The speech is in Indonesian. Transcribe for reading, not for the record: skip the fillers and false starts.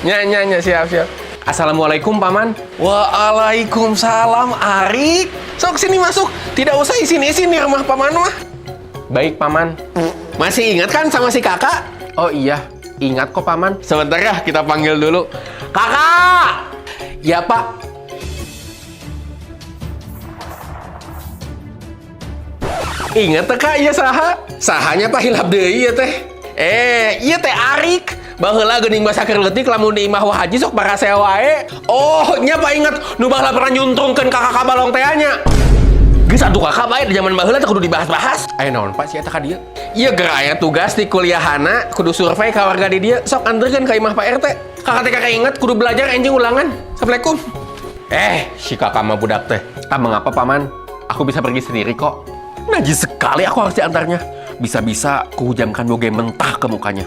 Nya, siap. Assalamualaikum, Paman. Waalaikumsalam, Arik. Sok sini masuk. Tidak usah isin-isin di rumah Paman mah. Baik, Paman. Masih ingat kan sama si kakak? Oh iya, ingat kok, Paman. Sebentar ya, kita panggil dulu. Kakak! Ya, Pak. Ingat teh kak, iya saha? Sahanya Pak hilap deui ya teh. Iya teh Arik. Baheula geuning basa keur leutik lamun di imah Haji sok parasea wae. Oh, nya Pak ingat nu baheula pernah nyuntrungkeun kakak balong teh nya. Geus atuh kakak bae di zaman baheula teh kudu dibahas-bahas. Aya naon, Pak, si eta ka dieu? Iya geraya tugas di kuliahana kudu survei ka warga di dieu. Sok anterkeun ka imah Pak RT. Kakak teh kakak ingat kudu belajar enjing ulangan. Assalamualaikum. Si kakak mah budak teh. Mengapa, Paman? Aku bisa pergi sendiri kok. Najis sekali aku harus diantarnya. Bisa-bisa kuhujamkan boge mentah ke mukanya.